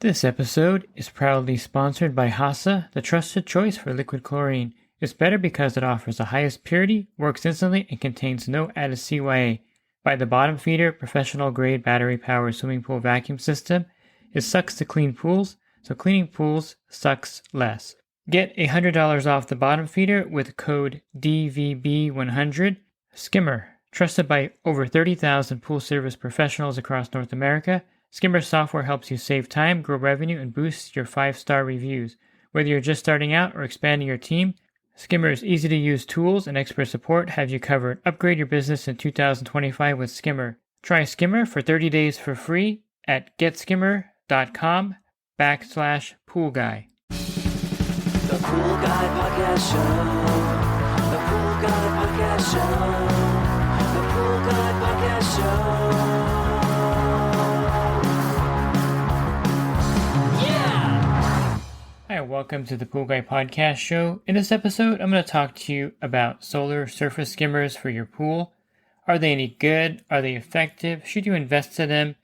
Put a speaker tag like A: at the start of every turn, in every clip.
A: This episode is proudly sponsored by HASA, the trusted choice for liquid chlorine. It's better because it offers the highest purity, works instantly, and contains no added CYA. By the bottom feeder, professional-grade battery-powered swimming pool vacuum system, it sucks to clean pools, so cleaning pools sucks less. Get $100 off the bottom feeder with code DVB100. Skimmer, trusted by over 30,000 pool service professionals across North America. Skimmer software helps you save time, grow revenue, and boost your 5-star reviews. Whether you're just starting out or expanding your team, Skimmer's easy-to-use tools and expert support have you covered. Upgrade your business in 2025 with Skimmer. Try Skimmer for 30 days for free at getskimmer.com/poolguy.
B: The Pool Guy Podcast Show. The Pool Guy Podcast Show. The Pool Guy Podcast Show.
A: Hi, welcome to the Pool Guy Podcast Show. In this episode, I'm going to talk to you about solar surface skimmers for your pool. Are they any good? Are they effective? Should you invest in them?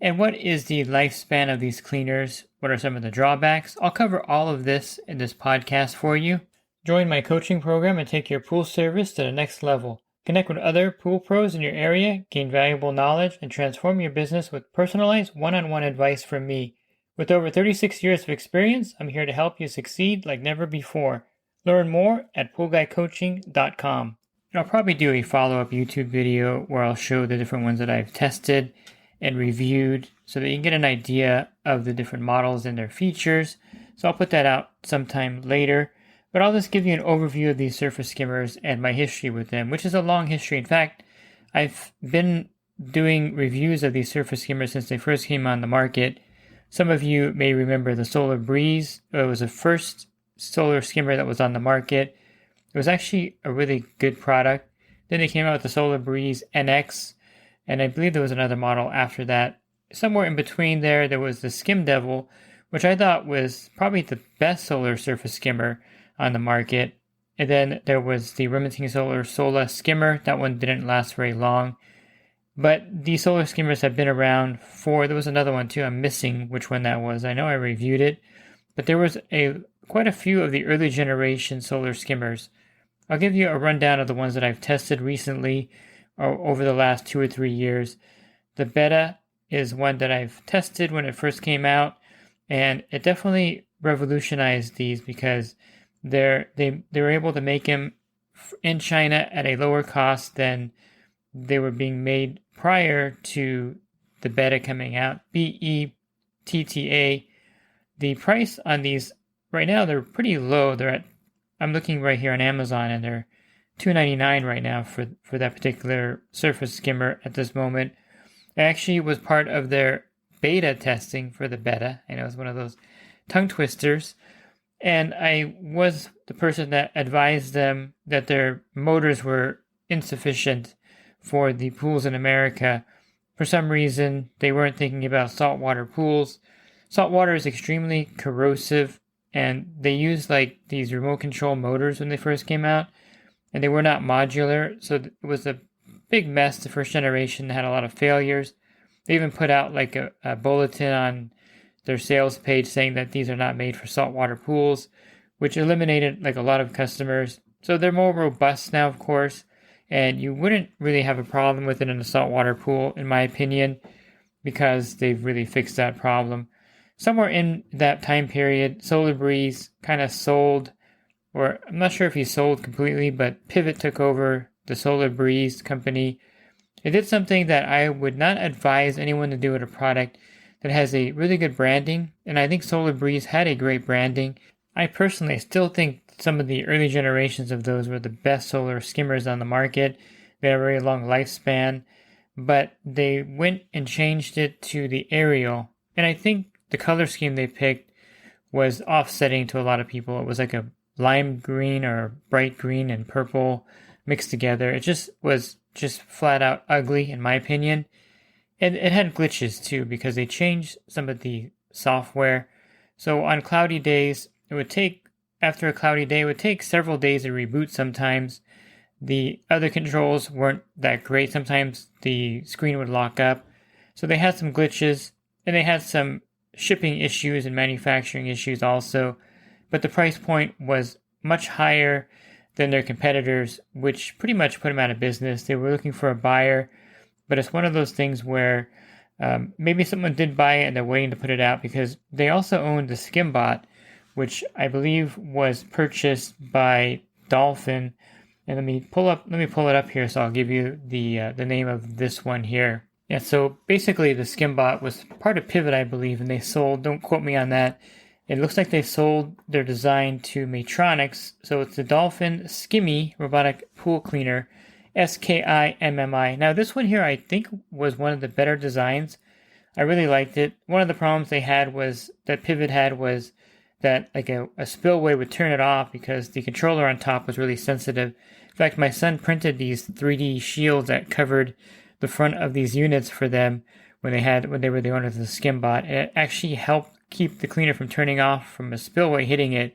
A: And what is the lifespan of these cleaners? What are some of the drawbacks? I'll cover all of this in this podcast for you. Join my coaching program and take your pool service to the next level. Connect with other pool pros in your area, gain valuable knowledge, and transform your business with personalized one-on-one advice from me. With over 36 years of experience, I'm here to help you succeed like never before. Learn more at poolguycoaching.com. And I'll probably do a follow-up YouTube video where I'll show the different ones that I've tested and reviewed so that you can get an idea of the different models and their features. So I'll put that out sometime later. But I'll just give you an overview of these surface skimmers and my history with them, which is a long history. In fact, I've been doing reviews of these surface skimmers since they first came on the market. Some of you may remember the Solar Breeze. It was the first solar skimmer that was on the market. It was actually a really good product. Then they came out with the Solar Breeze NX, and I believe there was another model after that. Somewhere in between there was the Skim Devil, which I thought was probably the best solar surface skimmer on the market. And then there was the Remington Solar Sola skimmer. That one didn't last very long. But these solar skimmers have been around there was another one too, I'm missing which one that was. I know I reviewed it, but there was quite a few of the early generation solar skimmers. I'll give you a rundown of the ones that I've tested recently or over the last 2 or 3 years. The Beta is one that I've tested when it first came out, and it definitely revolutionized these because they were able to make them in China at a lower cost than they were being made prior to the Beta coming out, BETTA. The price on these right now, they're pretty low. I'm looking right here on Amazon, and they're $2.99 right now for that particular surface skimmer at this moment. I actually was part of their beta testing for the Beta. I know it's one of those tongue twisters. And I was the person that advised them that their motors were insufficient for the pools in America. For some reason, they weren't thinking about saltwater pools. Saltwater is extremely corrosive, and they used like these remote control motors when they first came out, and they were not modular, so it was a big mess. The first generation had a lot of failures. They even put out like a bulletin on their sales page saying that these are not made for saltwater pools, which eliminated like a lot of customers. So they're more robust now, of course, and you wouldn't really have a problem with it in a saltwater pool, in my opinion, because they've really fixed that problem. Somewhere in that time period, Solar Breeze kind of sold, or I'm not sure if he sold completely, but Pivot took over the Solar Breeze company. It did something that I would not advise anyone to do with a product that has a really good branding, and I think Solar Breeze had a great branding. I personally still think some of the early generations of those were the best solar skimmers on the market. They had a very long lifespan, but they went and changed it to the Aerial, and I think the color scheme they picked was offsetting to a lot of people. It was like a lime green or bright green and purple mixed together. It was flat out ugly, in my opinion. And it had glitches too, because they changed some of the software. So on cloudy days, after a cloudy day, it would take several days to reboot sometimes. The other controls weren't that great. Sometimes the screen would lock up. So they had some glitches, and they had some shipping issues and manufacturing issues also, but the price point was much higher than their competitors, which pretty much put them out of business. They were looking for a buyer, but it's one of those things where maybe someone did buy it and they're waiting to put it out, because they also owned the Skimbot, which I believe was purchased by Dolphin. And let me pull it up here, so I'll give you the name of this one here. Yeah, so basically the Skimbot was part of Pivot, I believe, and they sold, don't quote me on that, it looks like they sold their design to Maytronics. So it's the Dolphin Skimmy Robotic Pool Cleaner, Skimmi. Now this one here I think was one of the better designs. I really liked it. One of the problems they had was, that Pivot had, was that like a spillway would turn it off because the controller on top was really sensitive. In fact, my son printed these 3D shields that covered the front of these units for them when they were the owners of the Skimbot. And it actually helped keep the cleaner from turning off from a spillway hitting it.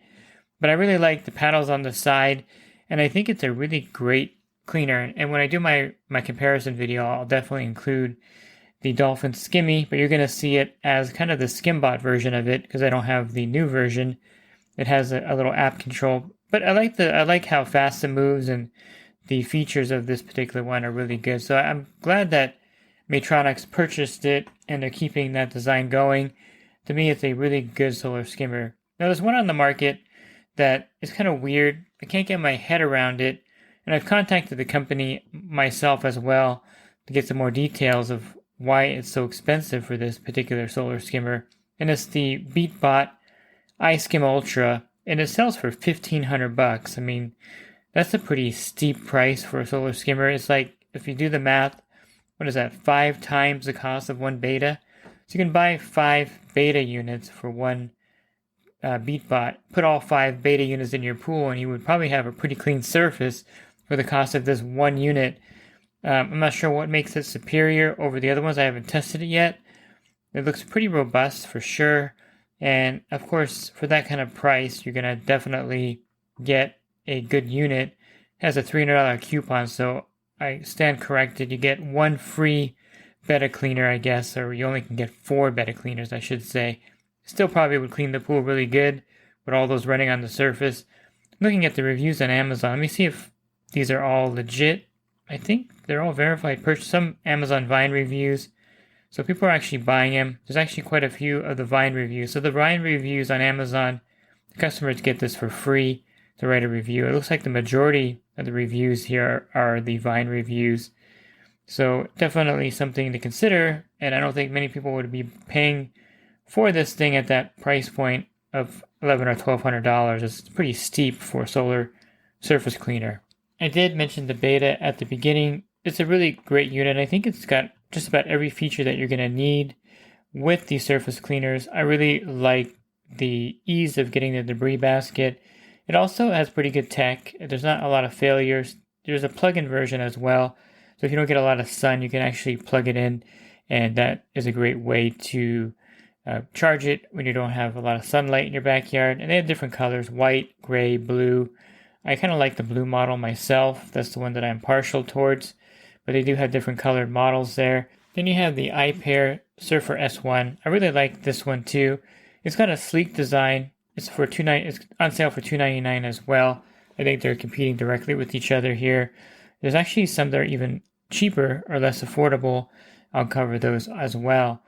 A: But I really like the paddles on the side, and I think it's a really great cleaner. And when I do my comparison video, I'll definitely include the Dolphin Skimmy, but you're going to see it as kind of the Skimbot version of it, because I don't have the new version. It has a little app control, but I like how fast it moves, and the features of this particular one are really good. So I'm glad that Maytronics purchased it and they're keeping that design going. To me, it's a really good solar skimmer. Now there's one on the market that is kind of weird. I can't get my head around it, and I've contacted the company myself as well to get some more details of why it's so expensive for this particular solar skimmer. And it's the BeatBot iSkim Ultra, and it sells for $1,500. I mean, that's a pretty steep price for a solar skimmer. It's like, if you do the math, what is that, 5 times the cost of one beta? So you can buy 5 beta units for one BeatBot. Put all 5 beta units in your pool, and you would probably have a pretty clean surface for the cost of this one unit. I'm not sure what makes it superior over the other ones. I haven't tested it yet. It looks pretty robust for sure. And of course, for that kind of price, you're going to definitely get a good unit. It has a $300 coupon, so I stand corrected. You get 1 free beta cleaner, I guess, or you only can get 4 beta cleaners, I should say. Still probably would clean the pool really good with all those running on the surface. Looking at the reviews on Amazon, let me see if these are all legit. I think they're all verified purchase. Some Amazon Vine reviews. So people are actually buying them. There's actually quite a few of the Vine reviews. So the Vine reviews on Amazon, the customers get this for free to write a review. It looks like the majority of the reviews here are the Vine reviews. So definitely something to consider. And I don't think many people would be paying for this thing at that price point of $1,100 or $1,200. It's pretty steep for a solar surface cleaner. I did mention the beta at the beginning. It's a really great unit. I think it's got just about every feature that you're going to need with these surface cleaners. I really like the ease of getting the debris basket. It also has pretty good tech. There's not a lot of failures. There's a plug-in version as well. So if you don't get a lot of sun, you can actually plug it in, and that is a great way to charge it when you don't have a lot of sunlight in your backyard. And they have different colors: white, gray, blue. I kind of like the blue model myself. That's the one that I'm partial towards, but they do have different colored models there. Then you have the iPair Surfer S1. I really like this one too. It's got a sleek design. It's on sale for $299 as well. I think they're competing directly with each other here. There's actually some that are even cheaper or less affordable. I'll cover those as well.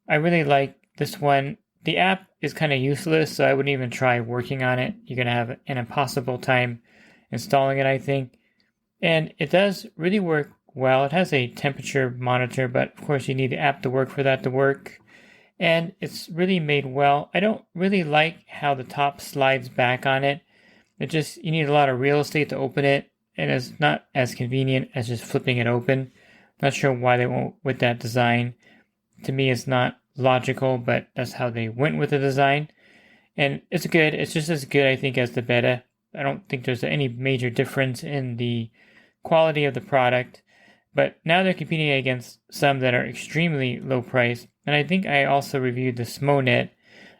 A: I really like this one. The app is kind of useless, so I wouldn't even try working on it. You're going to have an impossible time installing it, I think. And it does really work well. It has a temperature monitor, but of course you need the app to work for that to work. And it's really made well. I don't really like how the top slides back on it. You need a lot of real estate to open it, and it's not as convenient as just flipping it open. Not sure why they went with that design. To me, it's not logical, but that's how they went with the design. And it's good. It's just as good, I think, as the beta. I don't think there's any major difference in the quality of the product. But now they're competing against some that are extremely low price. And I think I also reviewed the Smonet.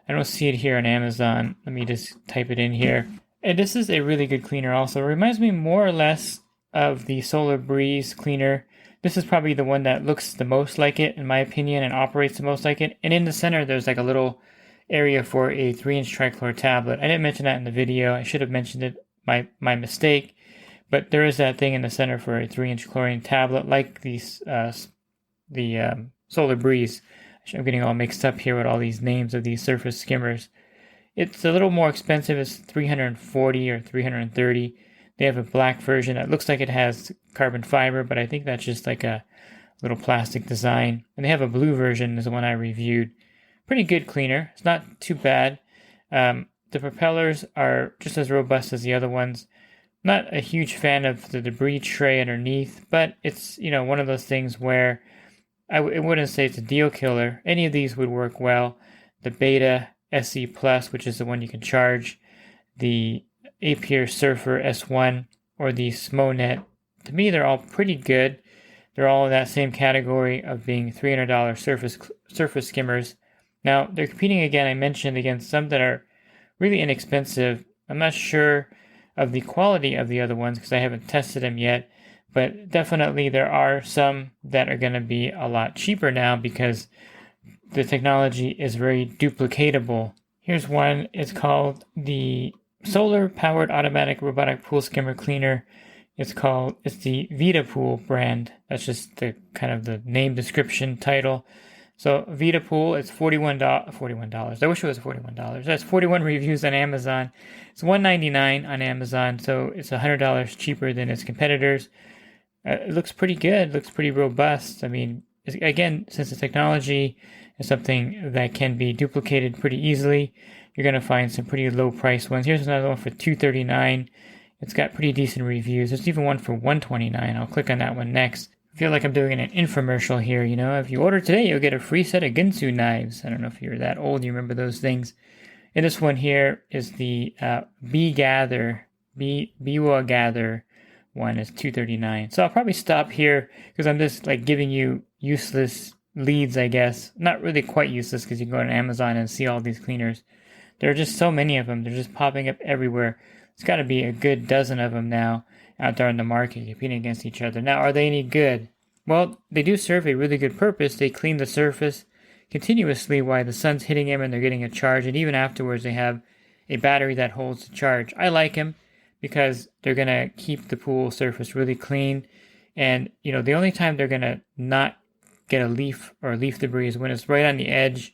A: I don't see it here on Amazon. Let me just type it in here. And this is a really good cleaner also. It reminds me more or less of the Solar Breeze cleaner This is probably the one that looks the most like it, in my opinion, and operates the most like it. And in the center, there's like a little area for a 3-inch trichlor tablet. I didn't mention that in the video. I should have mentioned it. My mistake. But there is that thing in the center for a 3-inch chlorine tablet, like these the Solar Breeze. I'm getting all mixed up here with all these names of these surface skimmers. It's a little more expensive. It's $340 or $330. They have a black version that looks like it has carbon fiber, but I think that's just like a little plastic design. And they have a blue version, is the one I reviewed. Pretty good cleaner. It's not too bad. The propellers are just as robust as the other ones. Not a huge fan of the debris tray underneath, but it's, one of those things where I wouldn't say it's a deal killer. Any of these would work well. The Beta SE Plus, which is the one you can charge, the Apier Surfer S1, or the Smonet. To me, they're all pretty good. They're all in that same category of being $300 surface skimmers. Now, they're competing again, I mentioned, against some that are really inexpensive. I'm not sure of the quality of the other ones because I haven't tested them yet, but definitely there are some that are going to be a lot cheaper now because the technology is very duplicatable. Here's one. It's called the Solar Powered Automatic Robotic Pool Skimmer Cleaner. It's the Vita Pool brand. That's just the kind of the name description title. So Vita Pool, it's $41. I wish it was $41. That's 41 reviews on Amazon. It's $199 on Amazon, so it's $100 cheaper than its competitors. It looks pretty good. Looks pretty robust. I mean, again, since the technology is something that can be duplicated pretty easily, you're going to find some pretty low price ones. Here's another one for $239. It's got pretty decent reviews. There's even one for $129. I'll click on that one next. I feel like I'm doing an infomercial here, If you order today, you'll get a free set of Ginsu knives. I don't know if you're that old, you remember those things. And this one here is the Biwa Gather one is $239. So I'll probably stop here because I'm just like giving you useless leads, I guess. Not really quite useless because you can go on Amazon and see all these cleaners. There are just so many of them. They're just popping up everywhere. It's got to be a good dozen of them now out there in the market competing against each other. Now, are they any good? Well, they do serve a really good purpose. They clean the surface continuously while the sun's hitting them and they're getting a charge. And even afterwards, they have a battery that holds the charge. I like them because they're going to keep the pool surface really clean. And, the only time they're going to not get a leaf or leaf debris is when it's right on the edge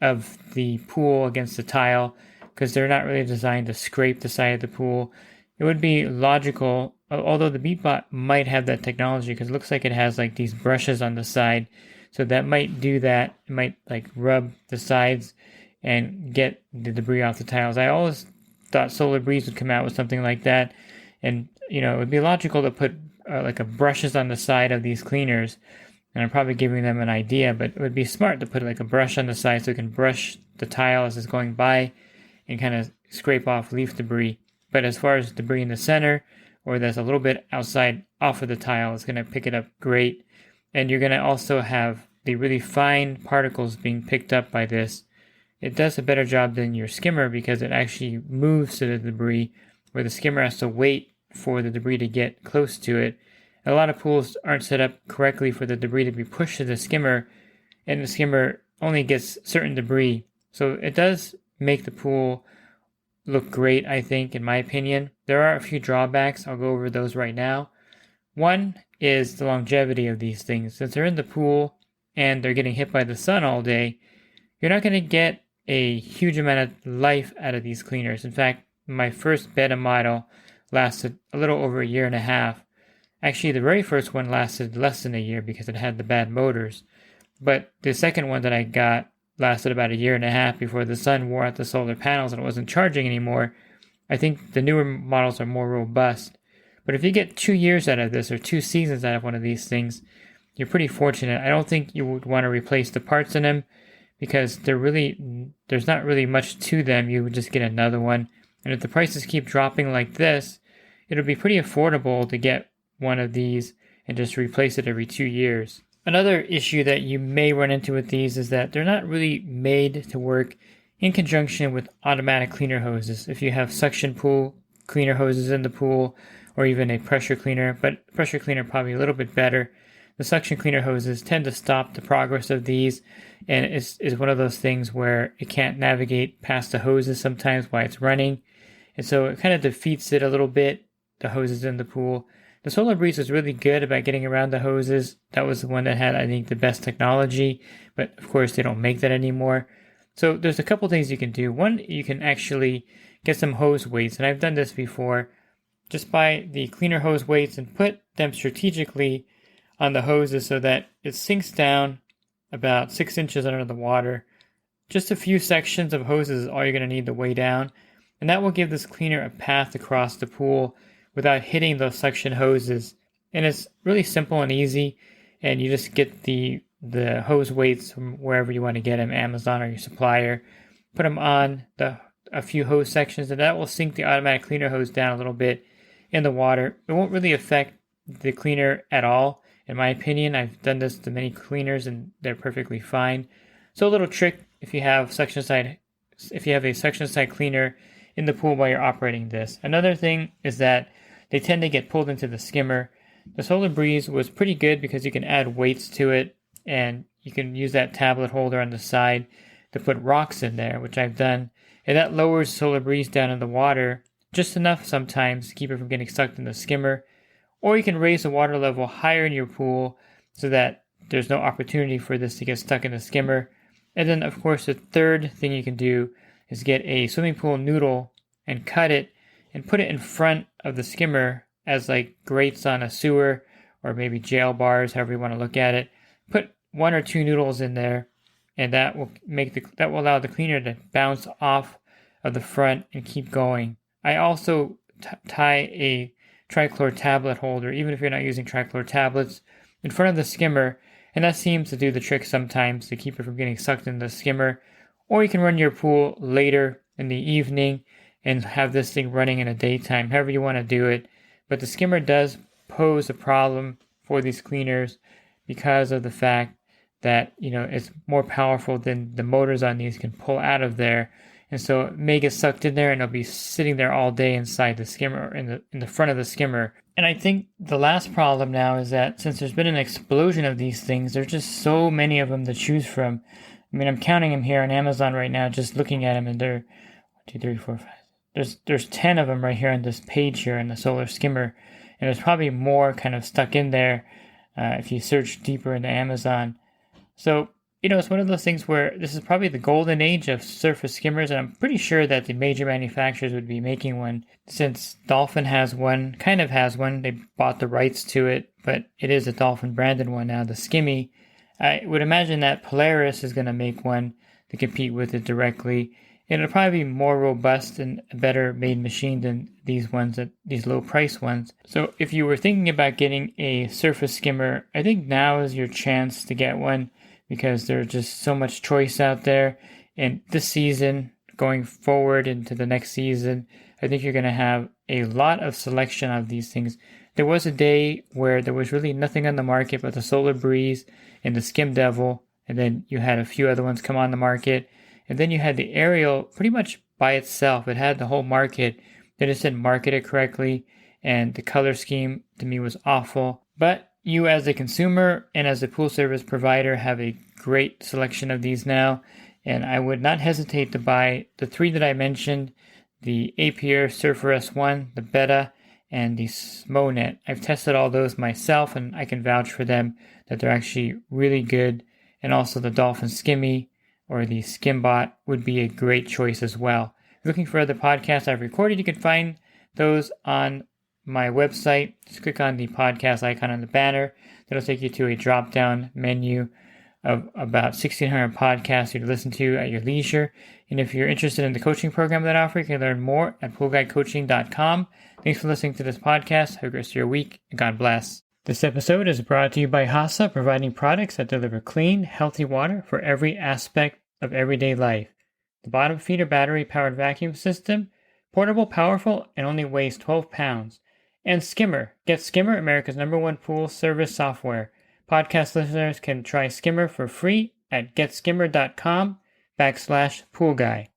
A: of the pool against the tile, because they're not really designed to scrape the side of the pool. It would be logical, although the BeatBot might have that technology, because it looks like it has like these brushes on the side, so that might do that. It might like rub the sides and get the debris off the tiles. I always thought Solar Breeze would come out with something like that, and it would be logical to put like a brushes on the side of these cleaners. And I'm probably giving them an idea, but it would be smart to put like a brush on the side so it can brush the tile as it's going by and kind of scrape off leaf debris. But as far as debris in the center or that's a little bit outside off of the tile, it's going to pick it up great. And you're going to also have the really fine particles being picked up by this. It does a better job than your skimmer because it actually moves to the debris, where the skimmer has to wait for the debris to get close to it. A lot of pools aren't set up correctly for the debris to be pushed to the skimmer, and the skimmer only gets certain debris. So it does make the pool look great, I think, in my opinion. There are a few drawbacks. I'll go over those right now. One is the longevity of these things. Since they're in the pool and they're getting hit by the sun all day, you're not going to get a huge amount of life out of these cleaners. In fact, my first beta model lasted a little over a year and a half. Actually, the very first one lasted less than a year because it had the bad motors. But the second one that I got lasted about a year and a half before the sun wore out the solar panels and it wasn't charging anymore. I think the newer models are more robust. But if you get 2 years out of this or 2 seasons out of one of these things, you're pretty fortunate. I don't think you would want to replace the parts in them because there's not really much to them. You would just get another one. And if the prices keep dropping like this, it'll be pretty affordable to get one of these and just replace it every 2 years. Another issue that you may run into with these is that they're not really made to work in conjunction with automatic cleaner hoses. If you have suction pool cleaner hoses in the pool or even a pressure cleaner, but pressure cleaner probably a little bit better the suction cleaner hoses tend to stop the progress of these, and it's one of those things where it can't navigate past the hoses sometimes while it's running, and so it kind of defeats it a little bit, the hoses in the pool. The Solar Breeze was really good about getting around the hoses. That was the one that had, I think, the best technology, but of course they don't make that anymore. So there's a couple things you can do. One, you can actually get some hose weights, and I've done this before. Just buy the cleaner hose weights and put them strategically on the hoses so that it sinks down about 6 inches under the water. Just a few sections of hoses is all you're going to need to weigh down, and that will give this cleaner a path across the pool without hitting those suction hoses. And it's really simple and easy, and you just get the hose weights from wherever you want to get them, Amazon or your supplier. Put them on a few hose sections, and that will sink the automatic cleaner hose down a little bit in the water. It won't really affect the cleaner at all, in my opinion. I've done this to many cleaners, and they're perfectly fine. So a little trick if you have a suction side cleaner in the pool while you're operating this. Another thing is that they tend to get pulled into the skimmer. The Solar Breeze was pretty good because you can add weights to it, and you can use that tablet holder on the side to put rocks in there, which I've done, and that lowers the Solar Breeze down in the water just enough sometimes to keep it from getting sucked in the skimmer. Or you can raise the water level higher in your pool so that there's no opportunity for this to get stuck in the skimmer. And then, of course, the third thing you can do is get a swimming pool noodle and cut it and put it in front of the skimmer as like grates on a sewer, or maybe jail bars, however you want to look at it. Put 1 or 2 noodles in there, and that will allow the cleaner to bounce off of the front and keep going. I also tie a trichlor tablet holder, even if you're not using trichlor tablets, in front of the skimmer, and that seems to do the trick sometimes to keep it from getting sucked in the skimmer. Or you can run your pool later in the evening and have this thing running in the daytime, however you want to do it. But the skimmer does pose a problem for these cleaners because of the fact that, it's more powerful than the motors on these can pull out of there. And so it may get sucked in there, and it'll be sitting there all day inside the skimmer, in the front of the skimmer. And I think the last problem now is that since there's been an explosion of these things, there's just so many of them to choose from. I mean, I'm counting them here on Amazon right now, just looking at them, and they're 1, 2, 3, 4, 5. There's 10 of them right here on this page here in the Solar Skimmer, and there's probably more kind of stuck in there if you search deeper into Amazon. So, it's one of those things where this is probably the golden age of surface skimmers, and I'm pretty sure that the major manufacturers would be making one. Since Dolphin has one, they bought the rights to it, but it is a Dolphin branded one now, the Skimmy. I would imagine that Polaris is going to make one to compete with it directly. It'll probably be more robust and a better made machine than these low price ones. So if you were thinking about getting a surface skimmer, I think now is your chance to get one, because there's just so much choice out there. And this season, going forward into the next season, I think you're going to have a lot of selection of these things. There was a day where there was really nothing on the market but the Solar Breeze and the Skim Devil, and then you had a few other ones come on the market. And then you had the Ariel pretty much by itself. It had the whole market. They just didn't market it correctly, and the color scheme to me was awful. But you as a consumer and as a pool service provider have a great selection of these now, and I would not hesitate to buy the 3 that I mentioned, the Apier Surfer S1, the Beta, and the Smonet. I've tested all those myself, and I can vouch for them that they're actually really good. And also the Dolphin Skimmy or the Skimbot would be a great choice as well. If you're looking for other podcasts I've recorded, you can find those on my website. Just click on the podcast icon on the banner. That'll take you to a drop-down menu of about 1,600 podcasts you to listen to at your leisure. And if you're interested in the coaching program that I offer, you can learn more at poolguidecoaching.com. Thanks for listening to this podcast. Have a great rest of your week, and God bless. This episode is brought to you by HASA, providing products that deliver clean, healthy water for every aspect of everyday life. The bottom feeder battery-powered vacuum system, portable, powerful, and only weighs 12 pounds. And Skimmer. Get Skimmer, America's #1 pool service software. Podcast listeners can try Skimmer for free at getskimmer.com/poolguy.